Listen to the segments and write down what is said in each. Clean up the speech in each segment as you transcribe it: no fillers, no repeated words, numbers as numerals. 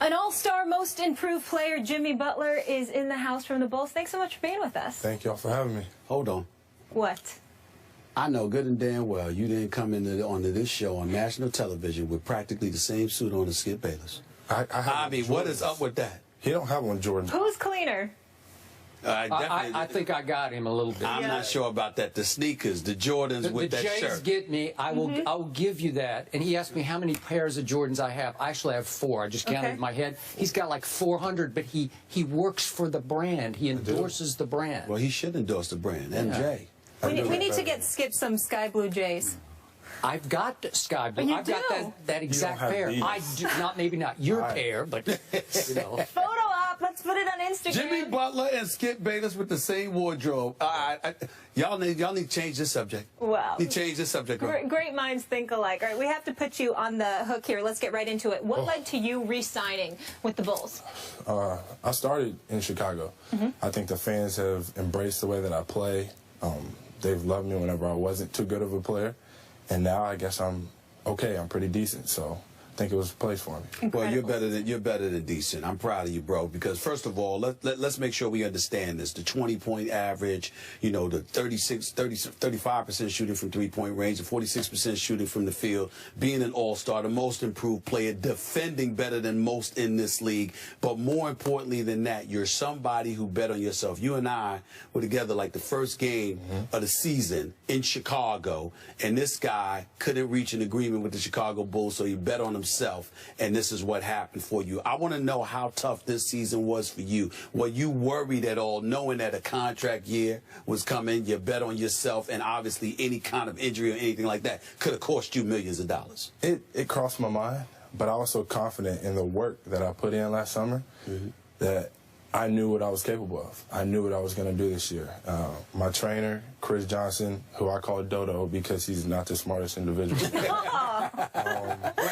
An all-star most improved player, Jimmy Butler, is in the house from the Bulls. Thanks so much for being with us. Thank y'all for having me. Hold on. What? I know good and damn well you didn't come onto this show on national television with practically the same suit on as Skip Bayless. I mean, what is up with that? He don't have one, Jordan. Who's cleaner? I think I got him a little bit. I'm not sure about that. The sneakers, the Jordans with that Jays shirt. Get me. I will give you that. And he asked me how many pairs of Jordans I have. I actually have 4. I just counted in my head. He's got like 400, but he works for the brand. He endorses the brand. Well, he should endorse the brand. MJ. We need to get Skip some sky blue Jays. I've got sky blue. You I've got that exact pair. These. I do not, maybe not your pair, but you know. Photo op. Let's put it on Instagram. Jimmy Butler and Skip Bayless with the same wardrobe. Y'all need to change this subject. Wow. Need to change this subject. Great minds think alike. All right, we have to put you on the hook here. Let's get right into it. What led to you re-signing with the Bulls? I started in Chicago. I think the fans have embraced the way that I play. They've loved me whenever I wasn't too good of a player. And now I guess I'm okay. I'm pretty decent. So I think it was a place for me. Incredible. Well, you're better than decent. I'm proud of you, bro. Because first of all, let's make sure we understand this. The 20-point average, you know, the 35% shooting from three-point range, the 46% shooting from the field, being an all-star, the most improved player, defending better than most in this league. But more importantly than that, you're somebody who bet on yourself. You and I were together like the first game of the season in Chicago, and this guy couldn't reach an agreement with the Chicago Bulls, so he bet on himself, and this is what happened for you. I want to know how tough this season was for you. Were you worried at all, knowing that a contract year was coming, you bet on yourself, and obviously any kind of injury or anything like that could have cost you millions of dollars? It crossed my mind, but I was so confident in the work that I put in last summer that I knew what I was capable of. I knew what I was going to do this year. My trainer, Chris Johnson, who I call Dodo because he's not the smartest individual.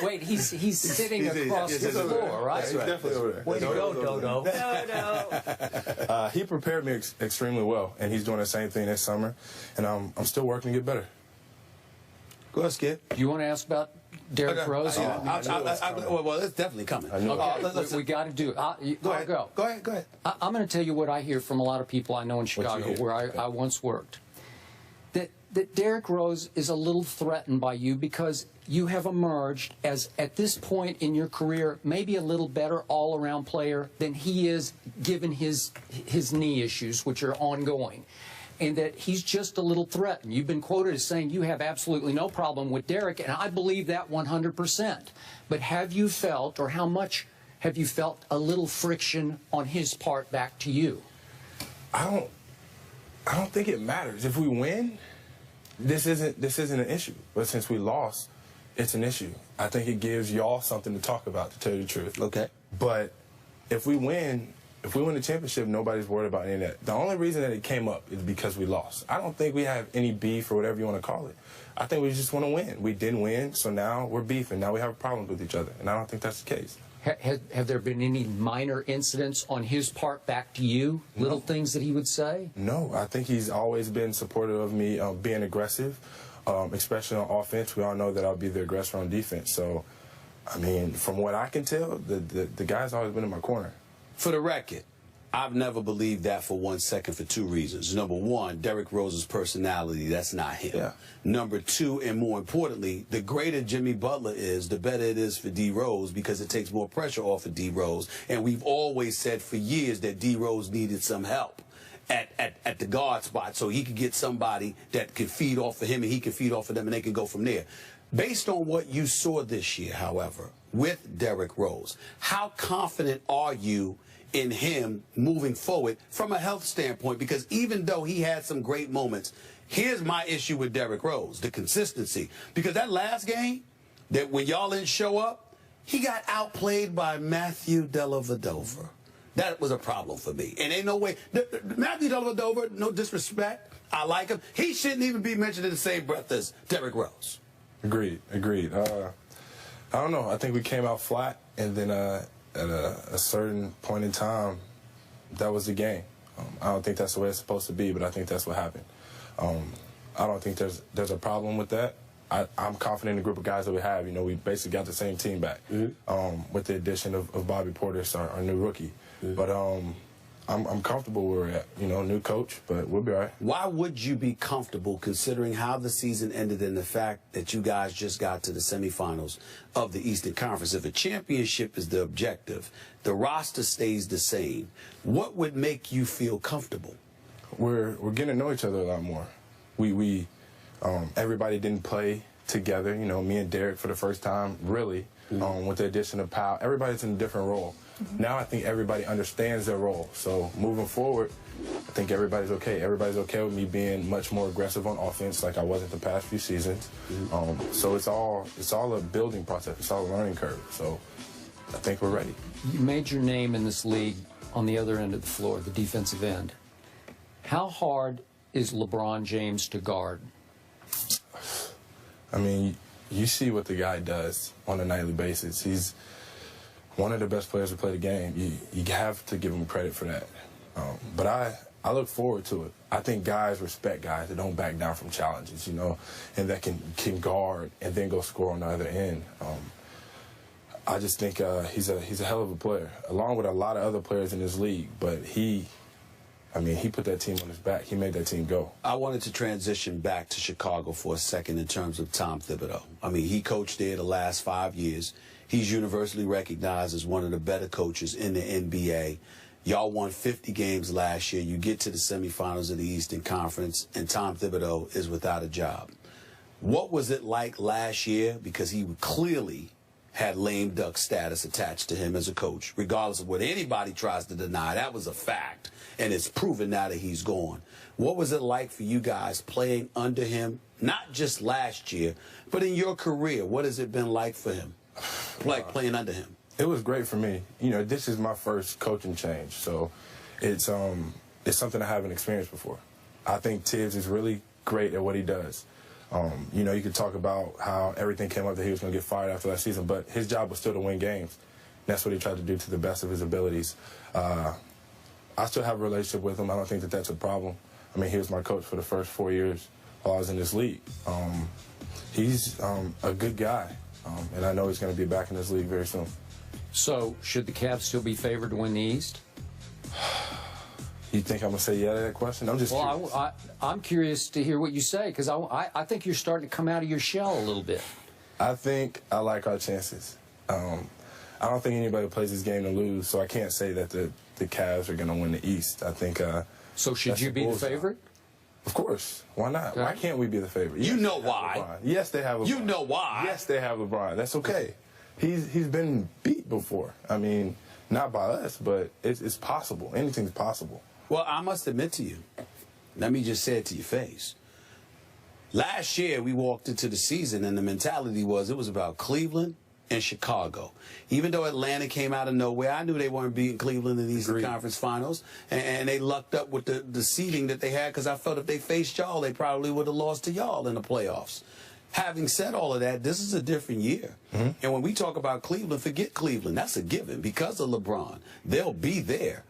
Wait, he's sitting across the floor, right? He's definitely over there. Way to go, Dodo. Dodo. He prepared me extremely well, and he's doing the same thing this summer, and I'm still working to get better. Go ahead, Skip. Do you want to ask about Derrick Rose? Well, it's definitely coming. Okay, we got to do it. Go ahead. Go ahead. I'm going to tell you what I hear from a lot of people I know in Chicago, where I once worked. That Derrick Rose is a little threatened by you because you have emerged as, at this point in your career, maybe a little better all-around player than he is, given his knee issues, which are ongoing. And that he's just a little threatened. You've been quoted as saying you have absolutely no problem with Derrick, and I believe that 100%. But have you felt, or how much have you felt, a little friction on his part back to you? I don't think it matters. If we win, this isn't an issue. But since we lost, it's an issue. I think it gives y'all something to talk about, to tell you the truth. Okay. But if we win the championship, nobody's worried about any of that. The only reason that it came up is because we lost. I don't think we have any beef or whatever you want to call it. I think we just want to win. We didn't win, so now we're beefing. Now we have problems with each other, and I don't think that's the case. Have there been any minor incidents on his part back to you? Little things that he would say? No, I think he's always been supportive of me being aggressive, especially on offense. We all know that I'll be the aggressor on defense. So, I mean, from what I can tell, the guy's always been in my corner. For the record, I've never believed that for 1 second for 2 reasons. Number one, Derrick Rose's personality, that's not him. Yeah. Number two, and more importantly, the greater Jimmy Butler is, the better it is for D. Rose because it takes more pressure off of D. Rose. And we've always said for years that D. Rose needed some help at the guard spot so he could get somebody that could feed off of him and he could feed off of them and they can go from there. Based on what you saw this year, however, with Derrick Rose, how confident are you in him moving forward from a health standpoint? Because even though he had some great moments, here's my issue with Derrick Rose, the consistency. Because that last game, that when y'all didn't show up, he got outplayed by Matthew Dellavedova. That was a problem for me. And ain't no way. Matthew Dellavedova, no disrespect, I like him. He shouldn't even be mentioned in the same breath as Derrick Rose. Agreed. I don't know. I think we came out flat, and then at a certain point in time, that was the game. I don't think that's the way it's supposed to be, but I think that's what happened. I don't think there's a problem with that. I'm confident in the group of guys that we have. You know, we basically got the same team back with the addition of Bobby Portis, our new rookie. But I'm comfortable where we're at. You know, new coach, but we'll be all right. Why would you be comfortable considering how the season ended and the fact that you guys just got to the semifinals of the Eastern Conference? If a championship is the objective, the roster stays the same. What would make you feel comfortable? We're getting to know each other a lot more. Everybody didn't play together. You know, me and Derek for the first time, really, with the addition of Powell. Everybody's in a different role. Now I think everybody understands their role. So moving forward, I think everybody's okay. Everybody's okay with me being much more aggressive on offense like I was in the past few seasons. So it's all a building process. It's all a learning curve. So I think we're ready. You made your name in this league on the other end of the floor, the defensive end. How hard is LeBron James to guard? I mean, you see what the guy does on a nightly basis. He's one of the best players to play the game. You have to give him credit for that. But I look forward to it. I think guys respect guys that don't back down from challenges, you know, and that can guard and then go score on the other end. I just think he's a hell of a player, along with a lot of other players in this league. But he put that team on his back. He made that team go. I wanted to transition back to Chicago for a second in terms of Tom Thibodeau. I mean, he coached there the last 5 years. He's universally recognized as one of the better coaches in the NBA. Y'all won 50 games last year. You get to the semifinals of the Eastern Conference, and Tom Thibodeau is without a job. What was it like last year? Because he clearly had lame duck status attached to him as a coach, regardless of what anybody tries to deny. That was a fact, and it's proven now that he's gone. What was it like for you guys playing under him, not just last year, but in your career? What has it been like for him, like playing under him? It was great for me. You know, this is my first coaching change, so it's something I haven't experienced before. I think Tibbs is really great at what he does. You know, you could talk about how everything came up that he was going to get fired after last season, but his job was still to win games. That's what he tried to do to the best of his abilities. I still have a relationship with him. I don't think that that's a problem. I mean, he was my coach for the first 4 years while I was in this league. He's a good guy, and I know he's going to be back in this league very soon. So, should the Cavs still be favored to win the East? You think I'm going to say yeah to that question? I'm just curious. Well, I'm curious to hear what you say, because I think you're starting to come out of your shell a little bit. I think I like our chances. I don't think anybody plays this game to lose, so I can't say that the Cavs are going to win the East. I think. So should you be the favorite? Of course. Why not? Okay. Why can't we be the favorite? Yes, you know why. LeBron. Yes, they have LeBron. You know why. Yes, they have LeBron. That's okay. He's been beat before. I mean, not by us, but it's possible. Anything's possible. Well, I must admit to you, let me just say it to your face. Last year, we walked into the season, and the mentality was it was about Cleveland and Chicago. Even though Atlanta came out of nowhere, I knew they weren't beating Cleveland in the Eastern Conference Finals, and they lucked up with the seeding that they had, because I felt if they faced y'all, they probably would have lost to y'all in the playoffs. Having said all of that, this is a different year. And when we talk about Cleveland, forget Cleveland. That's a given. Because of LeBron, they'll be there.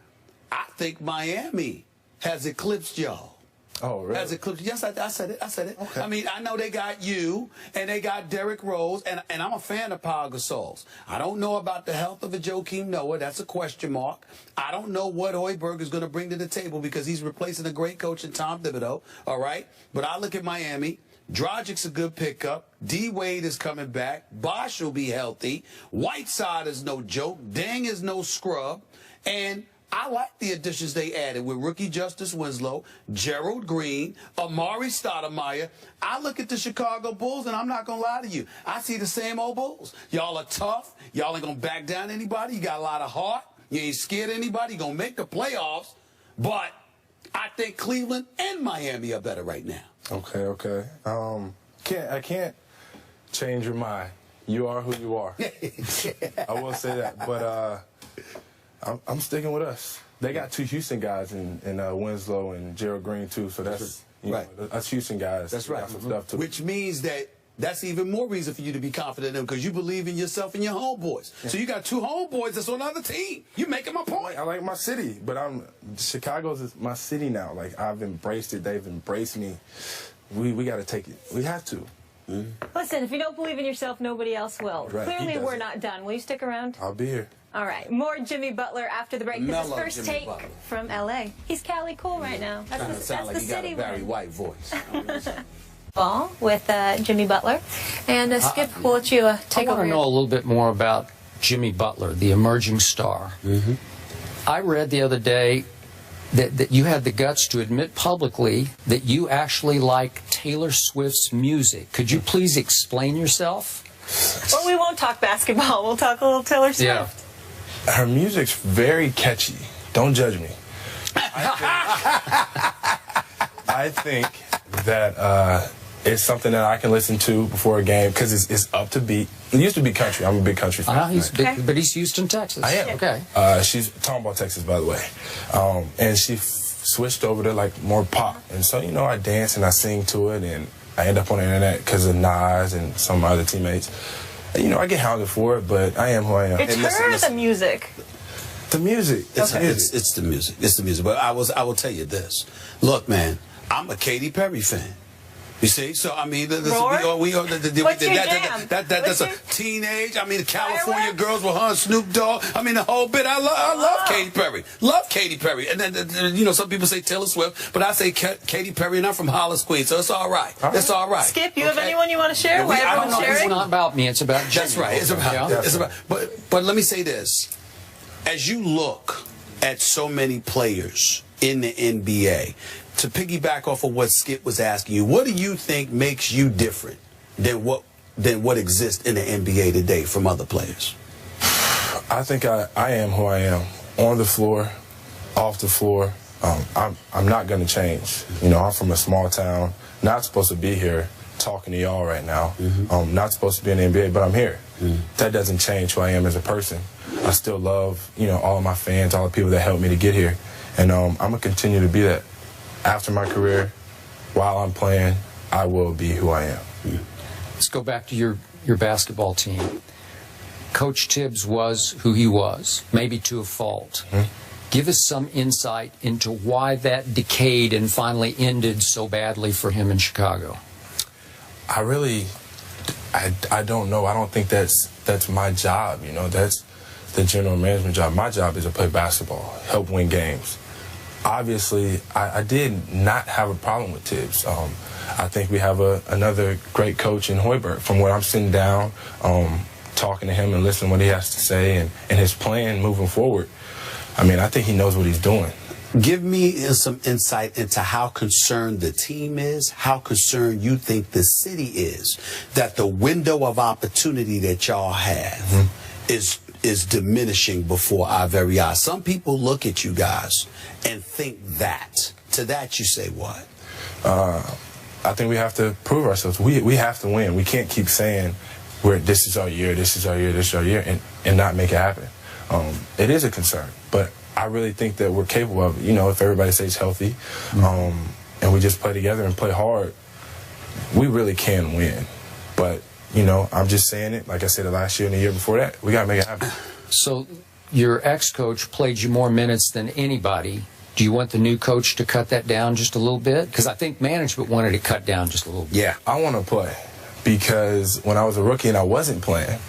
I think Miami has eclipsed y'all. Oh, really? Has eclipsed. Yes, I said it. I said it. Okay. I mean, I know they got you, and they got Derrick Rose, and I'm a fan of Pau Gasol's. I don't know about the health of a Joakim Noah. That's a question mark. I don't know what Hoiberg is going to bring to the table, because he's replacing a great coach in Tom Thibodeau, all right? But I look at Miami. Dragic's a good pickup. D-Wade is coming back. Bosh will be healthy. Whiteside is no joke. Deng is no scrub. And I like the additions they added with rookie Justice Winslow, Gerald Green, Amari Stoudemire. I look at the Chicago Bulls, and I'm not going to lie to you. I see the same old Bulls. Y'all are tough. Y'all ain't going to back down anybody. You got a lot of heart. You ain't scared of anybody. You're going to make the playoffs. But I think Cleveland and Miami are better right now. Okay. I can't change your mind. You are who you are. I will say that. But I'm sticking with us. They got two Houston guys in Winslow and Gerald Green, too. So that's right. Us Houston guys. That's right. Got some stuff too. Which means that's even more reason for you to be confident in them, because you believe in yourself and your homeboys. Yeah. So you got two homeboys that's on another team. You making my point. I like my city, but Chicago's my city now. Like, I've embraced it. They've embraced me. We got to take it. We have to. Listen, if you don't believe in yourself, nobody else will. Right, Clearly, he we're doesn't. not done. Will you stick around? I'll be here. All right, more Jimmy Butler after the break. This is Mellow first Jimmy take Butler. from L.A. He's Cali cool right now. That's Kind the, of sound like that's he the got city a Barry we're in. White voice. Ball with Jimmy Butler. And Skip, we'll let you take I over. want to know a little bit more about Jimmy Butler, the emerging star. I read the other day that you had the guts to admit publicly that you actually like Taylor Swift's music. Could you please explain yourself? Well, we won't talk basketball. We'll talk a little Taylor Swift. Yeah. Her music's very catchy. Don't judge me. I think that it's something that I can listen to before a game because it's up to beat. It used to be country. I'm a big country fan. He's big, but he's Houston, Texas. I am. Okay. She's Tomball, Texas, by the way. And she switched over to like more pop. And so, you know, I dance and I sing to it, and I end up on the internet because of Nas and some of my other teammates. And, you know, I get hounded for it, but I am who I am. It's her or the music? The music. It's the music. It's the music. But I will tell you this. Look, man, I'm a Katy Perry fan. You see? So, I mean, What's your jam? That's a teenage. I mean, the California Fireworks? girls with her and Snoop Dogg. I mean, the whole bit. I love Katy Perry. Love Katy Perry. And then, you know, some people say Taylor Swift, but I say Katy Perry, and I'm from Hollis, Queens, so it's all right. It's all right. Skip, you have anyone you want to share? Why I don't everyone's know. It's sharing? not about me. It's about Jimmy. That's right. It's about. Yeah. It's about. But let me say this: as you look at so many players in the NBA, to piggyback off of what Skip was asking you, what do you think makes you different than what exists in the NBA today from other players? I think I am who I am. On the floor, off the floor. I'm not going to change. You know, I'm from a small town, not supposed to be here talking to y'all right now. Not supposed to be in the NBA, but I'm here. That doesn't change who I am as a person. I still love, you know, all of my fans, all the people that helped me to get here. And I'm going to continue to be that. After my career, while I'm playing, I will be who I am. Let's go back to your basketball team. Coach Tibbs was who he was, maybe to a fault. Give us some insight into why that decayed and finally ended so badly for him in Chicago. I don't know. I don't think that's my job. You know, that's the general management job. My job is to play basketball, help win games. Obviously, I did not have a problem with Tibbs. I think we have another great coach in Hoiberg. From where I'm sitting down, talking to him and listening to what he has to say and his plan moving forward, I mean, I think he knows what he's doing. Give me some insight into how concerned the team is, how concerned you think the city is, that the window of opportunity that y'all have is diminishing before our very eyes. Some people look at you guys and think that. To that you say what? I think we have to prove ourselves. We have to win. We can't keep saying this is our year, this is our year, this is our year, and not make it happen. It is a concern, but I really think that we're capable of it. You know, if everybody stays healthy and we just play together and play hard, we really can win. But, you know, I'm just saying it, like I said, last year and the year before that, we got to make it happen. So your ex-coach played you more minutes than anybody. Do you want the new coach to cut that down just a little bit? Because I think management wanted to cut down just a little bit. Yeah, I want to play because when I was a rookie and I wasn't playing,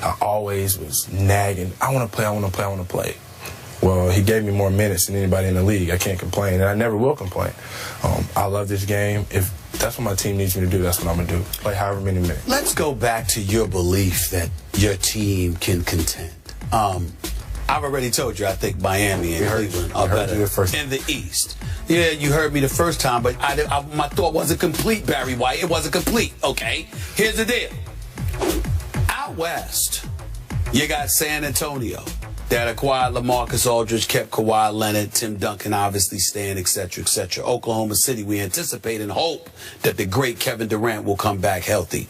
I always was nagging, I want to play, I want to play, I want to play. Well, he gave me more minutes than anybody in the league. I can't complain, and I never will complain. I love this game. If that's what my team needs me to do, that's what I'm going to do. Play however many minutes. Let's go back to your belief that your team can contend. I've already told you I think Miami and Cleveland are better in the East. Yeah, you heard me the first time, but my thought wasn't complete, Barry White. It wasn't complete, okay? Here's the deal. Out West, you got San Antonio that acquired LaMarcus Aldridge, kept Kawhi Leonard, Tim Duncan obviously staying, etc., etc. Oklahoma City, we anticipate and hope that the great Kevin Durant will come back healthy.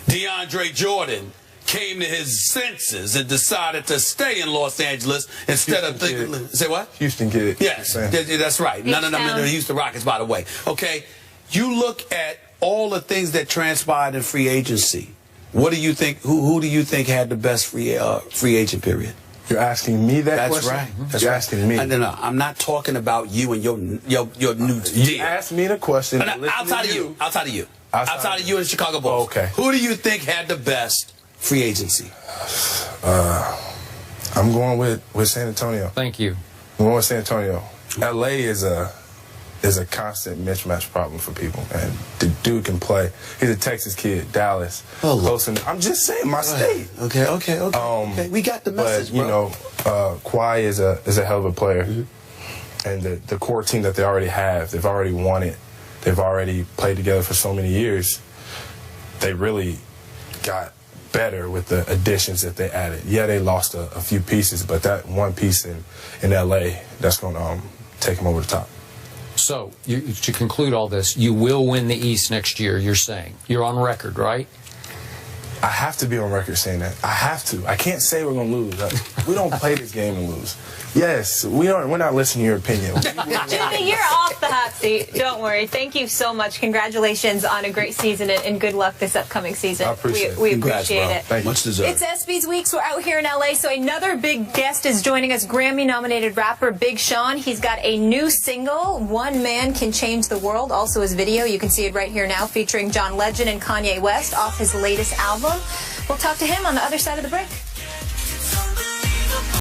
DeAndre Jordan came to his senses and decided to stay in Los Angeles instead of thinking. Say what? Houston get it. Yes, that's right. No, the Houston Rockets, by the way. Okay, you look at all the things that transpired in free agency. What do you think? Who do you think had the best free agent period? You're asking me that That's question? right. That's You're right. asking me. No, I'm not talking about you and your new You deal. asked me the question. Outside of you. Outside of you and the Chicago Bulls. Oh, okay. Who do you think had the best free agency? I'm going with San Antonio. Thank you. I'm going with San Antonio. LA is a constant mismatch problem for people, and the dude can play. He's a Texas kid, Dallas. Oh, close enough. I'm just saying, my state. Okay. We got the message, but, you know, Kawhi is a hell of a player. And the core team that they already have, they've already won it. They've already played together for so many years. They really got better with the additions that they added. Yeah, they lost a few pieces, but that one piece in LA, that's going to take them over the top. So, to conclude all this, you will win the East next year, you're saying. You're on record, right? I have to be on record saying that. I have to. I can't say we're going to lose. We don't play this game and lose. Yes, we're not listening to your opinion. Jimmy, you're off the hot seat. Don't worry. Thank you so much. Congratulations on a great season and good luck this upcoming season. I appreciate it. We Congrats, appreciate bro. it. Thank you. Much deserved. It's ESPY's Weeks. We're out here in LA, so another big guest is joining us, Grammy-nominated rapper Big Sean. He's got a new single, One Man Can Change the World, also his video. You can see it right here now, featuring John Legend and Kanye West off his latest album. We'll talk to him on the other side of the break.